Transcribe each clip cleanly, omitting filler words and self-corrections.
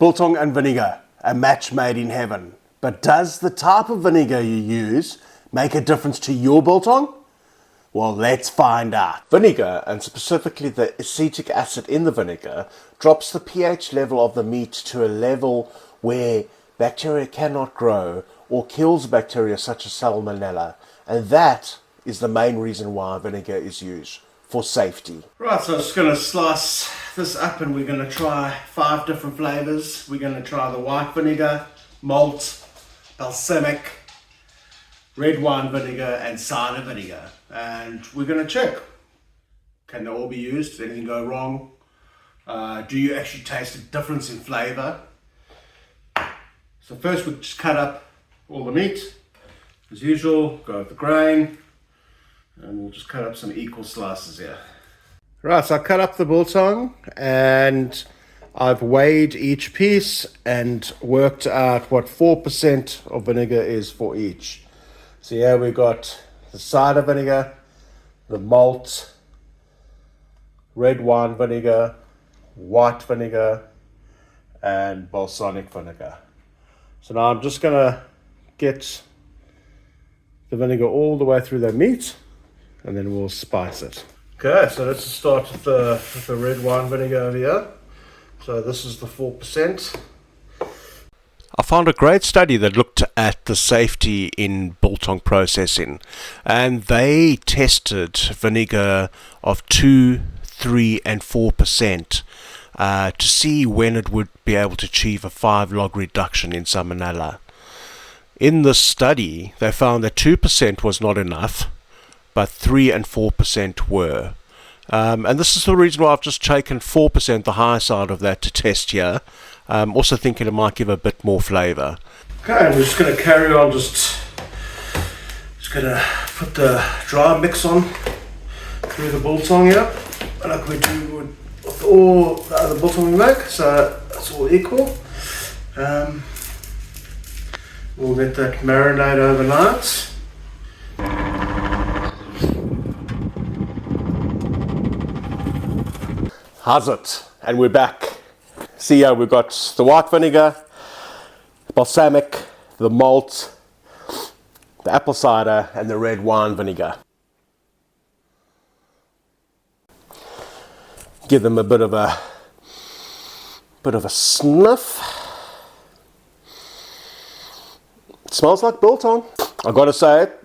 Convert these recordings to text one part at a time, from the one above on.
Biltong and vinegar, a match made in heaven. But does the type of vinegar you use make a difference to your biltong? Well, let's find out. Vinegar, and specifically the acetic acid in the vinegar, drops the pH level of the meat to a level where bacteria cannot grow or kills bacteria such as Salmonella. And that is the main reason why vinegar is used, for safety. Right, so I'm just going to slice this up and we're going to try 5 different flavors. We're going to try the white vinegar, malt, balsamic, red wine vinegar and cider vinegar. And we're going to check. Can they all be used? Does anything go wrong? Do you actually taste a difference in flavor? So first we'll just cut up all the meat. As usual, go with the grain. And we'll just cut up some equal slices here. Right, so I cut up the biltong and I've weighed each piece and worked out what 4% of vinegar is for each. So here we got the cider vinegar, the malt, red wine vinegar, white vinegar, and balsamic vinegar. So now I'm just going to get the vinegar all the way through the meat, and then we'll spice it. Okay, so let's start with the red wine vinegar over here. So this is the 4%. I found a great study that looked at the safety in biltong processing, and they tested vinegar of 2, 3 and 4% to see when it would be able to achieve a 5-log reduction in Salmonella. In this study, they found that 2% was not enough, but 3 and 4% were. And this is the reason why I've just taken 4%, the higher side of that, to test here. Also thinking it might give a bit more flavour. Okay, we're just going to carry on, just going to put the dry mix on through the biltong here, like we do with all the other biltong we make, so it's all equal. We'll let that marinate overnight. How's it? And we're back. See here, we've got the white vinegar, balsamic, the malt, the apple cider, and the red wine vinegar. Give them a bit of a sniff. It smells like biltong. I've got to say it.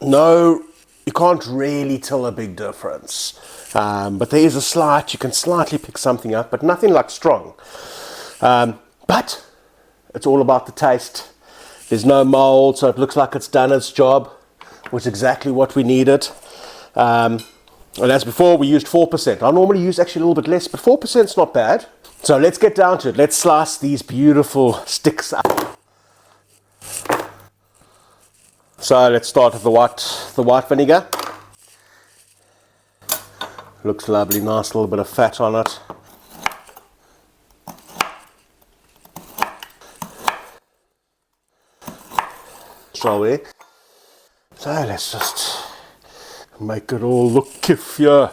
No, you can't really tell a big difference. But there is a slight, you can slightly pick something up, but nothing like strong. But it's all about the taste. There's no mold, so it looks like it's done its job, which is exactly what we needed. And as before, we used 4%. I normally use actually a little bit less, but 4% is not bad. So let's get down to it. Let's slice these beautiful sticks up. So let's start with the white vinegar. Looks lovely, nice little bit of fat on it. Shall we? So let's just make it all look kiffier.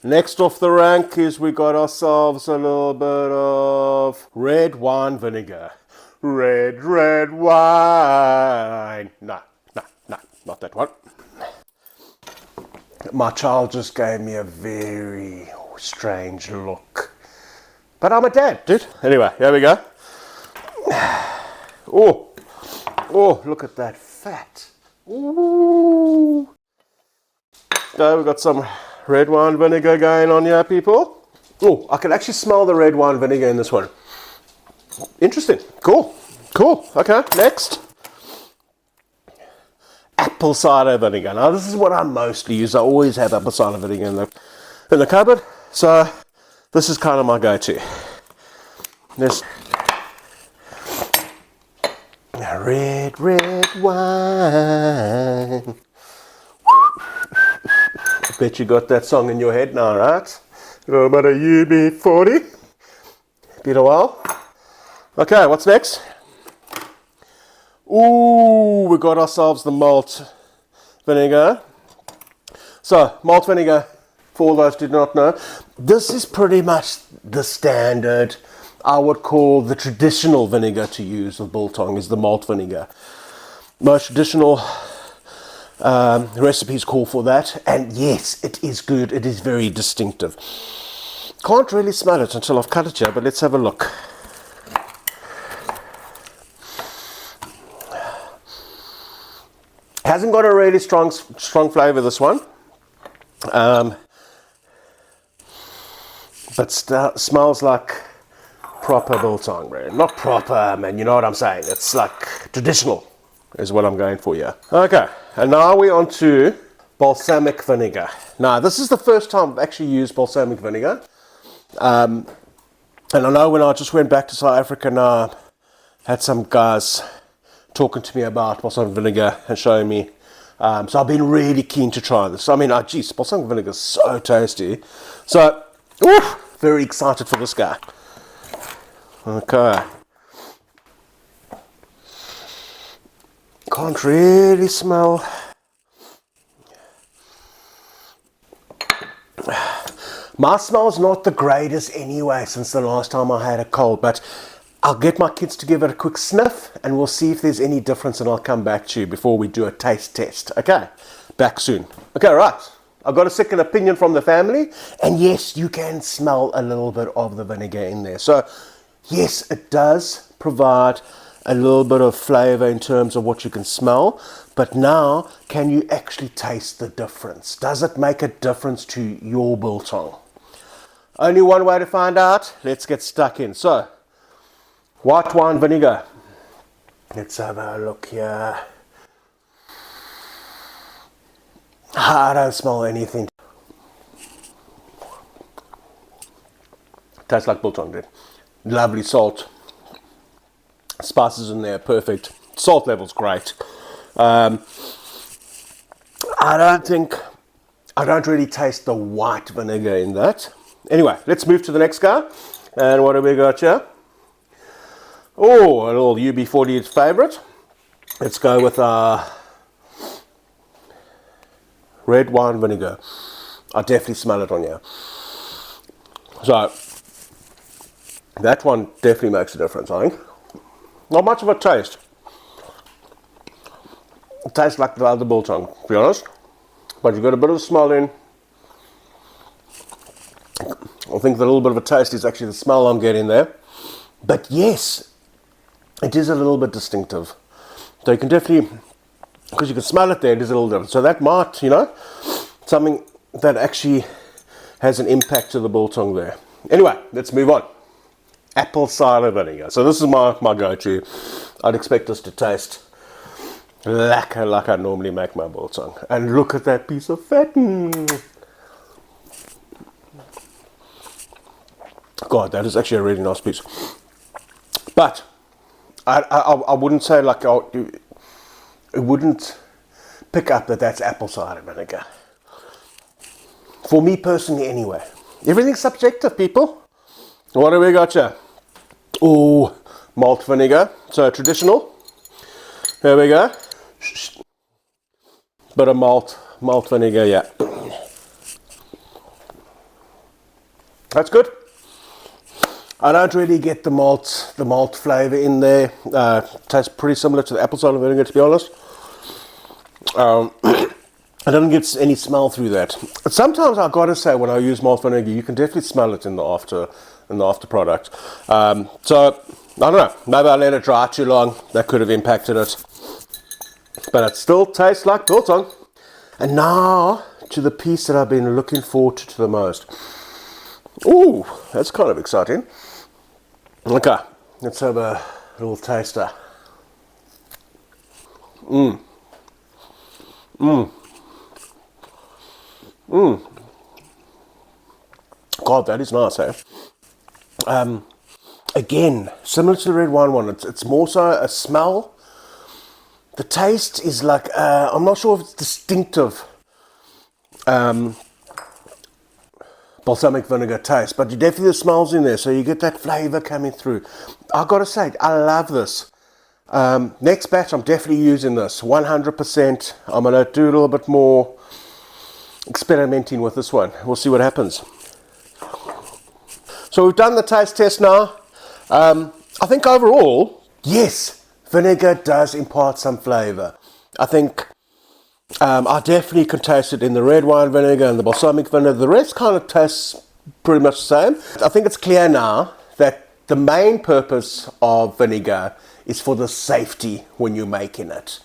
Next off the rank is we got ourselves a little bit of red wine vinegar. Red wine. No, not that one. My child just gave me a very strange look. But I'm a dad, dude. Anyway, here we go. Oh, look at that fat. Ooh. So we've got some red wine vinegar going on here, people. Oh, I can actually smell the red wine vinegar in this one. Interesting. Cool. Okay, next. Apple cider vinegar. Now this is what I mostly use. I always have apple cider vinegar in the cupboard. So this is kind of my go-to. This red wine. I bet you got that song in your head now, right? Oh, but a UB40. Been a while. Okay, what's next? Ooh, we got ourselves the malt vinegar. So, malt vinegar, for all those who do not know, this is pretty much the standard. I would call the traditional vinegar to use with biltong is the malt vinegar. Most traditional recipes call for that, and yes, it is good. It is very distinctive. Can't really smell it until I've cut it here, but let's have a look. Hasn't got a really strong flavour, this one, but smells like proper biltong bread. Not proper, man, you know what I'm saying. It's like traditional is what I'm going for here. Okay, and now we're on to balsamic vinegar. Now, this is the first time I've actually used balsamic vinegar. And I know when I just went back to South Africa now, had some guys talking to me about balsamic vinegar and showing me. So I've been really keen to try this. I mean, geez, balsamic vinegar is so tasty. So, very excited for this guy. Okay. Can't really smell. My smell's not the greatest anyway since the last time I had a cold, but I'll get my kids to give it a quick sniff and we'll see if there's any difference, and I'll come back to you before we do a taste test. Okay, back soon. Okay, right. I've got a second opinion from the family, and yes, you can smell a little bit of the vinegar in there. So yes, it does provide a little bit of flavor in terms of what you can smell, but now can you actually taste the difference? Does it make a difference to your biltong? Only one way to find out. Let's get stuck in. So, white wine vinegar. Let's have a look here. I don't smell anything. Tastes like biltong did. Lovely salt. Spices in there, perfect. Salt level's great. I don't really taste the white vinegar in that. Anyway, let's move to the next guy. And what have we got here? Oh, a little UB40 favorite. Let's go with red wine vinegar. I definitely smell it on here. So, that one definitely makes a difference, I think. Not much of a taste. It tastes like the other biltong, to be honest. But you've got a bit of a smell in. I think the little bit of a taste is actually the smell I'm getting there. But yes, it is a little bit distinctive. So you can definitely, because you can smell it there, it is a little different. So that might, something that actually has an impact to the biltong there. Anyway, let's move on. Apple cider vinegar. So this is my go-to. I'd expect this to taste like I normally make my biltong. And look at that piece of fat. God, that is actually a really nice piece. But I wouldn't say like it wouldn't pick up that that's apple cider vinegar. For me personally, anyway. Everything's subjective, people. What have we got here? Oh, malt vinegar. So traditional. There we go. Bit of malt vinegar, yeah. That's good. I don't really get the malt flavor in there. Tastes pretty similar to the apple cider vinegar, to be honest. I don't get any smell through that. Sometimes I gotta say, when I use malt vinegar, you can definitely smell it in the after product. So I don't know. Maybe I let it dry too long. That could have impacted it. But it still tastes like biltong. And now to the piece that I've been looking forward to the most. Ooh, that's kind of exciting. Okay, let's have a little taster. God, that is nice, eh? Again, similar to the red wine one, it's more so a smell. The taste is like, I'm not sure if it's distinctive balsamic vinegar taste, but you definitely, the smells in there, so you get that flavor coming through. I've got to say, I love this. Next batch, I'm definitely using this 100%. I'm going to do a little bit more experimenting with this one. We'll see what happens. So we've done the taste test now. I think overall, yes, vinegar does impart some flavour. I think I definitely can taste it in the red wine vinegar and the balsamic vinegar. The rest kind of tastes pretty much the same. I think it's clear now that the main purpose of vinegar is for the safety when you're making it.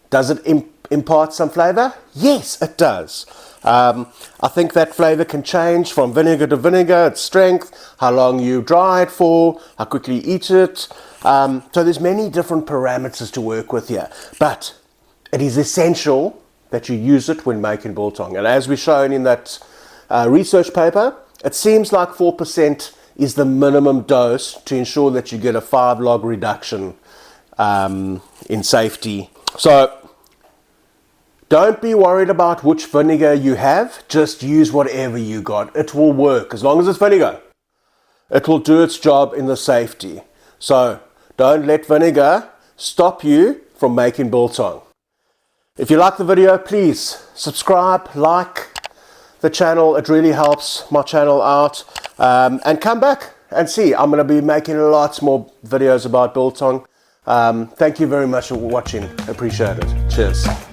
Does it impart some flavour? Yes, it does. I think that flavour can change from vinegar to vinegar, its strength, how long you dry it for, how quickly you eat it. So there's many different parameters to work with here. But it is essential that you use it when making biltong. And as we've shown in that research paper, it seems like 4% is the minimum dose to ensure that you get a 5-log reduction in safety. So don't be worried about which vinegar you have. Just use whatever you got. It will work. As long as it's vinegar, it will do its job in the safety. So don't let vinegar stop you from making biltong. If you like the video, please subscribe, like the channel. It really helps my channel out. And come back and see. I'm going to be making lots more videos about biltong. Thank you very much for watching. Appreciate it. Cheers.